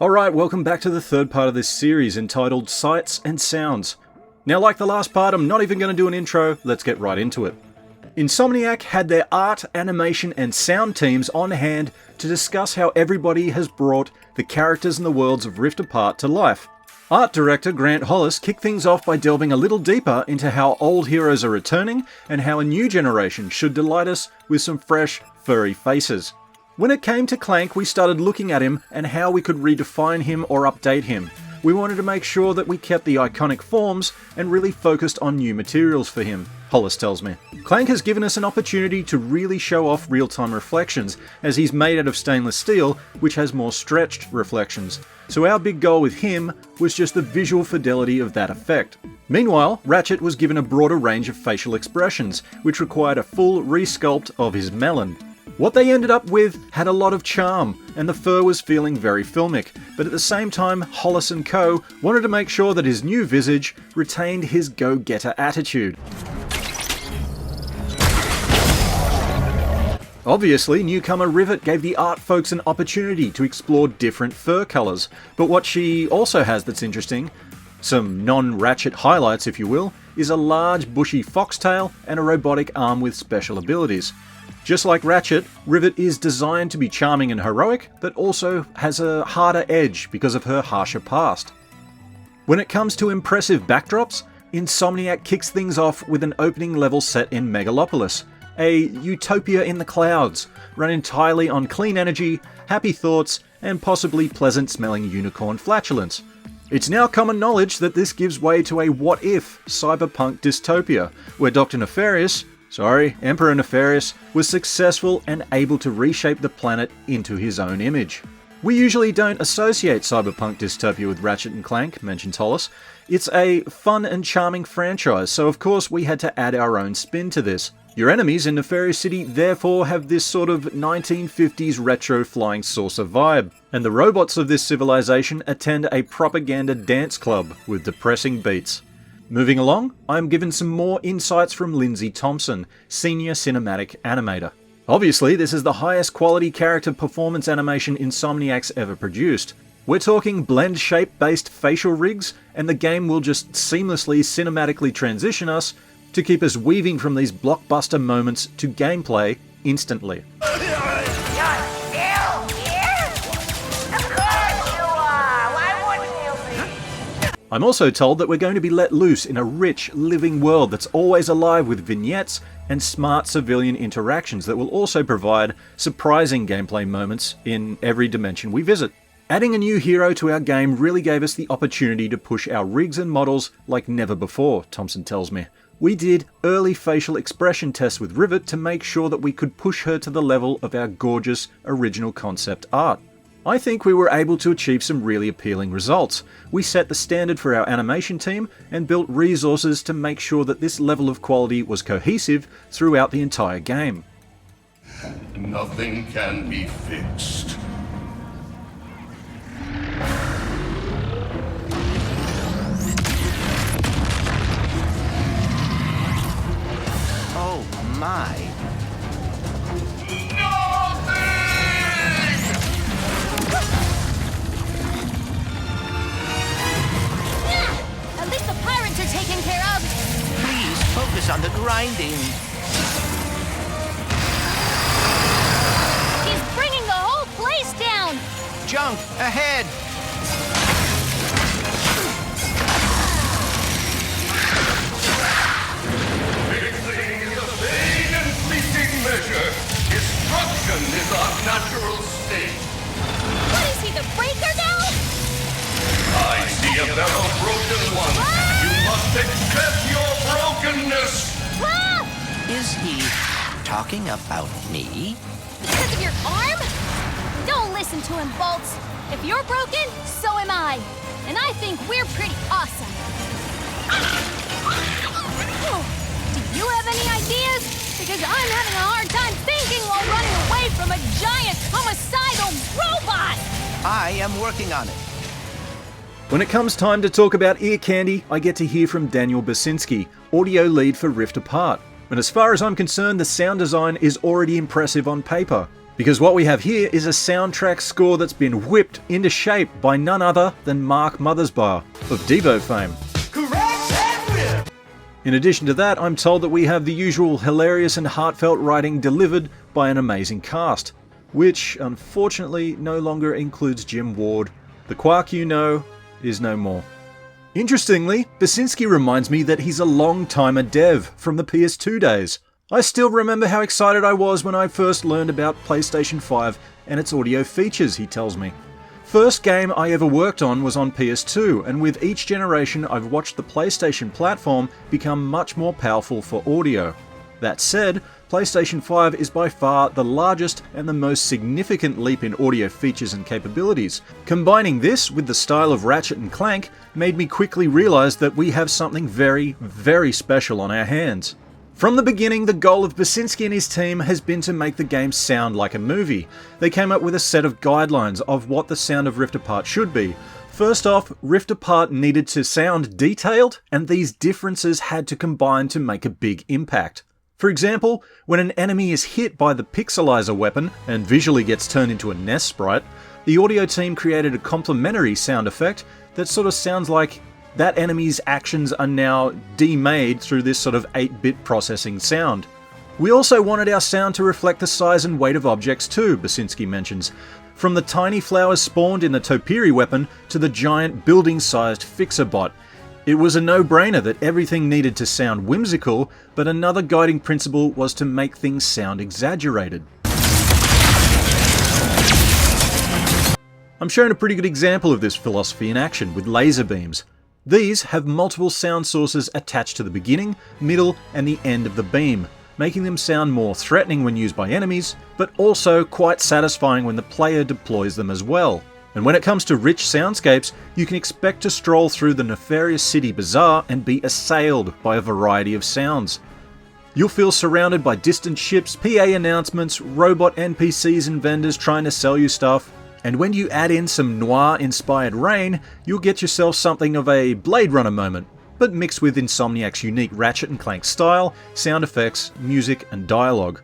Alright, welcome back to the third part of this series entitled Sights and Sounds. Now, like the last part, I'm not even going to do an intro, let's get right into it. Insomniac had their art, animation and sound teams on hand to discuss how everybody has brought the characters and the worlds of Rift Apart to life. Art director Grant Hollis kicked things off by delving a little deeper into how old heroes are returning and how a new generation should delight us with some fresh, furry faces. When it came to Clank, we started looking at him and how we could redefine him or update him. We wanted to make sure that we kept the iconic forms and really focused on new materials for him, Hollis tells me. Clank has given us an opportunity to really show off real-time reflections, as he's made out of stainless steel, which has more stretched reflections. So our big goal with him was just the visual fidelity of that effect. Meanwhile, Ratchet was given a broader range of facial expressions, which required a full resculpt of his melon. What they ended up with had a lot of charm, and the fur was feeling very filmic, but at the same time, Hollis & Co. wanted to make sure that his new visage retained his go-getter attitude. Obviously, newcomer Rivet gave the art folks an opportunity to explore different fur colours, but what she also has that's interesting, some non-Ratchet highlights if you will, is a large bushy foxtail and a robotic arm with special abilities. Just like Ratchet, Rivet is designed to be charming and heroic, but also has a harder edge because of her harsher past. When it comes to impressive backdrops, Insomniac kicks things off with an opening level set in Megalopolis, a utopia in the clouds, run entirely on clean energy, happy thoughts, and possibly pleasant-smelling unicorn flatulence. It's now common knowledge that this gives way to a what-if cyberpunk dystopia, where Emperor Nefarious was successful and able to reshape the planet into his own image. We usually don't associate cyberpunk dystopia with Ratchet and Clank, mentions Hollis. It's a fun and charming franchise, so of course we had to add our own spin to this. Your enemies in Nefarious City therefore have this sort of 1950s retro flying saucer vibe, and the robots of this civilization attend a propaganda dance club with depressing beats. Moving along, I am given some more insights from Lindsay Thompson, Senior Cinematic Animator. Obviously, this is the highest quality character performance animation Insomniac's ever produced. We're talking blend shape based facial rigs, and the game will just seamlessly cinematically transition us to keep us weaving from these blockbuster moments to gameplay instantly. I'm also told that we're going to be let loose in a rich, living world that's always alive with vignettes and smart civilian interactions that will also provide surprising gameplay moments in every dimension we visit. Adding a new hero to our game really gave us the opportunity to push our rigs and models like never before, Thompson tells me. We did early facial expression tests with Rivet to make sure that we could push her to the level of our gorgeous original concept art. I think we were able to achieve some really appealing results. We set the standard for our animation team and built resources to make sure that this level of quality was cohesive throughout the entire game. Nothing can be fixed. Oh my. Taken care of. Please focus on the grinding. He's bringing the whole place down. Junk ahead. Fixing is a vain and fleeting measure. Destruction is our natural state. What is he, the breaker now? I see a fellow broken one. You must accept your brokenness. Ah! Is he talking about me? Because of your arm? Don't listen to him, Bolts. If you're broken, so am I. And I think we're pretty awesome. Do you have any ideas? Because I'm having a hard time thinking while running away from a giant homicidal robot! I am working on it. When it comes time to talk about ear candy, I get to hear from Daniel Basinski, audio lead for Rift Apart. And as far as I'm concerned, the sound design is already impressive on paper. Because what we have here is a soundtrack score that's been whipped into shape by none other than Mark Mothersbaugh of Devo fame. In addition to that, I'm told that we have the usual hilarious and heartfelt writing delivered by an amazing cast, which unfortunately no longer includes Jim Ward. The Quark you know is no more. Interestingly, Basinski reminds me that he's a long-timer dev from the PS2 days. I still remember how excited I was when I first learned about PlayStation 5 and its audio features, he tells me. First game I ever worked on was on PS2, and with each generation I've watched the PlayStation platform become much more powerful for audio. That said, PlayStation 5 is by far the largest and the most significant leap in audio features and capabilities. Combining this with the style of Ratchet and Clank made me quickly realise that we have something very, very special on our hands. From the beginning, the goal of Basinski and his team has been to make the game sound like a movie. They came up with a set of guidelines of what the sound of Rift Apart should be. First off, Rift Apart needed to sound detailed, and these differences had to combine to make a big impact. For example, when an enemy is hit by the pixelizer weapon and visually gets turned into a NES sprite, the audio team created a complementary sound effect that sort of sounds like that enemy's actions are now demade through this sort of 8-bit processing sound. We also wanted our sound to reflect the size and weight of objects too, Basinski mentions. From the tiny flowers spawned in the Topiri weapon to the giant building-sized fixer bot. It was a no-brainer that everything needed to sound whimsical, but another guiding principle was to make things sound exaggerated. I'm showing a pretty good example of this philosophy in action with laser beams. These have multiple sound sources attached to the beginning, middle, and the end of the beam, making them sound more threatening when used by enemies, but also quite satisfying when the player deploys them as well. And when it comes to rich soundscapes, you can expect to stroll through the nefarious city bazaar and be assailed by a variety of sounds. You'll feel surrounded by distant ships, PA announcements, robot NPCs and vendors trying to sell you stuff. And when you add in some noir-inspired rain, you'll get yourself something of a Blade Runner moment, but mixed with Insomniac's unique Ratchet and Clank style, sound effects, music, and dialogue.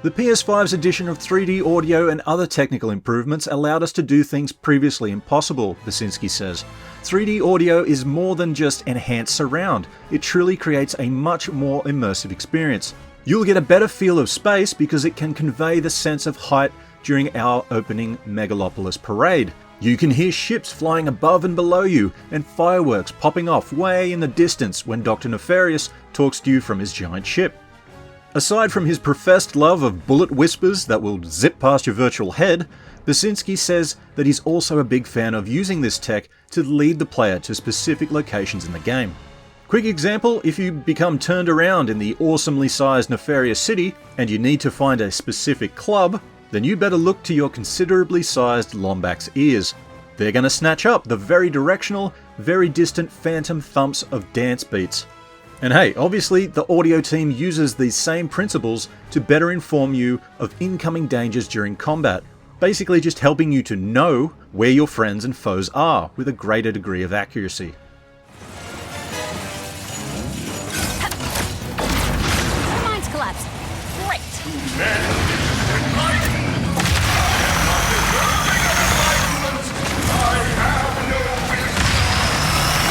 The PS5's addition of 3D audio and other technical improvements allowed us to do things previously impossible, Basinski says. 3D audio is more than just enhanced surround, it truly creates a much more immersive experience. You'll get a better feel of space because it can convey the sense of height during our opening Megalopolis parade. You can hear ships flying above and below you, and fireworks popping off way in the distance when Dr. Nefarious talks to you from his giant ship. Aside from his professed love of bullet whispers that will zip past your virtual head, Basinski says that he's also a big fan of using this tech to lead the player to specific locations in the game. Quick example, if you become turned around in the awesomely sized Nefarious City and you need to find a specific club, then you better look to your considerably sized Lombax ears. They're going to snatch up the very directional, very distant phantom thumps of dance beats. And hey, obviously the audio team uses these same principles to better inform you of incoming dangers during combat, basically just helping you to know where your friends and foes are with a greater degree of accuracy. Mine's collapsed. Great.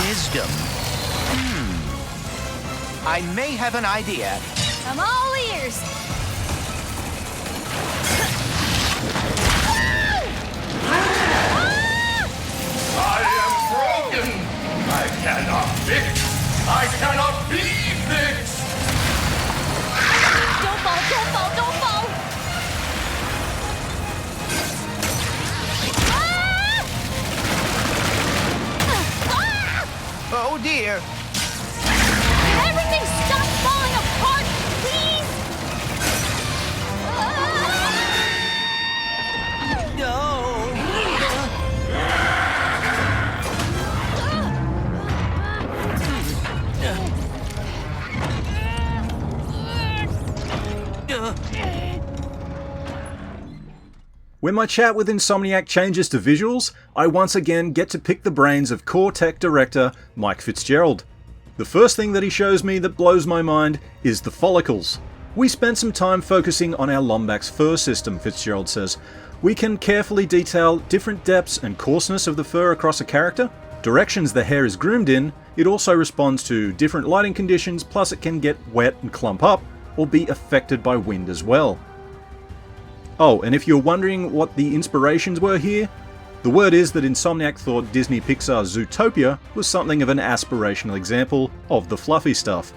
Wisdom. I may have an idea. I'm all ears. I am broken. I cannot fix. I cannot be fixed. Don't fall, don't fall, don't fall! Oh dear. Everything stop falling apart, please! When my chat with Insomniac changes to visuals, I once again get to pick the brains of core tech director Mike Fitzgerald. The first thing that he shows me that blows my mind is the follicles. We spent some time focusing on our Lombax fur system, Fitzgerald says. We can carefully detail different depths and coarseness of the fur across a character, directions the hair is groomed in, it also responds to different lighting conditions, plus it can get wet and clump up, or be affected by wind as well. Oh, and if you're wondering what the inspirations were here, the word is that Insomniac thought Disney Pixar's Zootopia was something of an aspirational example of the fluffy stuff.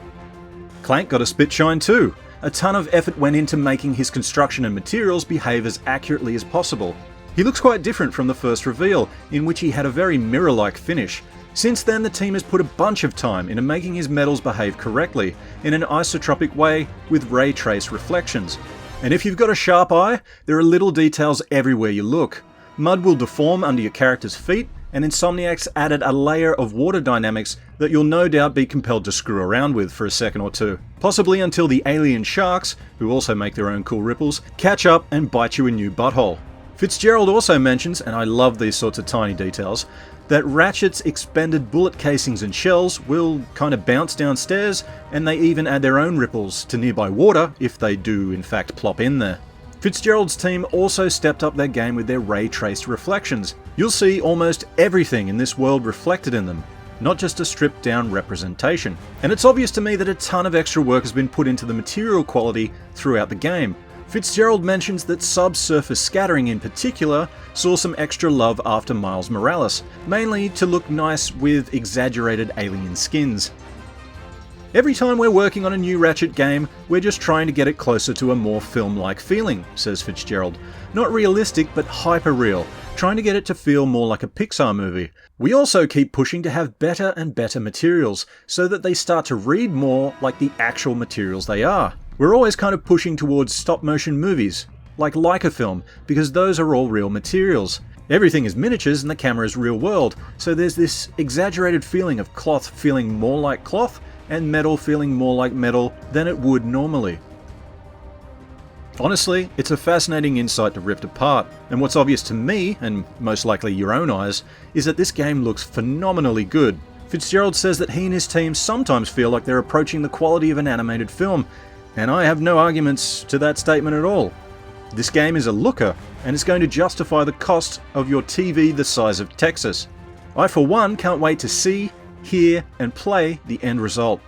Clank got a spit shine too. A ton of effort went into making his construction and materials behave as accurately as possible. He looks quite different from the first reveal, in which he had a very mirror-like finish. Since then, the team has put a bunch of time into making his metals behave correctly, in an isotropic way with ray trace reflections. And if you've got a sharp eye, there are little details everywhere you look. Mud will deform under your character's feet, and Insomniac's added a layer of water dynamics that you'll no doubt be compelled to screw around with for a second or two. Possibly until the alien sharks, who also make their own cool ripples, catch up and bite you a new butthole. Fitzgerald also mentions, and I love these sorts of tiny details, that Ratchet's expended bullet casings and shells will kind of bounce downstairs, and they even add their own ripples to nearby water if they do in fact plop in there. Fitzgerald's team also stepped up their game with their ray-traced reflections. You'll see almost everything in this world reflected in them, not just a stripped-down representation. And it's obvious to me that a ton of extra work has been put into the material quality throughout the game. Fitzgerald mentions that subsurface scattering in particular saw some extra love after Miles Morales, mainly to look nice with exaggerated alien skins. Every time we're working on a new Ratchet game, we're just trying to get it closer to a more film-like feeling, says Fitzgerald. Not realistic, but hyper-real, trying to get it to feel more like a Pixar movie. We also keep pushing to have better and better materials, so that they start to read more like the actual materials they are. We're always kind of pushing towards stop-motion movies, like Leica film, because those are all real materials. Everything is miniatures and the camera is real world, so there's this exaggerated feeling of cloth feeling more like cloth, and metal feeling more like metal than it would normally. Honestly, it's a fascinating insight to Rift Apart, and what's obvious to me, and most likely your own eyes, is that this game looks phenomenally good. Fitzgerald says that he and his team sometimes feel like they're approaching the quality of an animated film, and I have no arguments to that statement at all. This game is a looker, and it's going to justify the cost of your TV the size of Texas. I for one can't wait to see, hear and play the end result.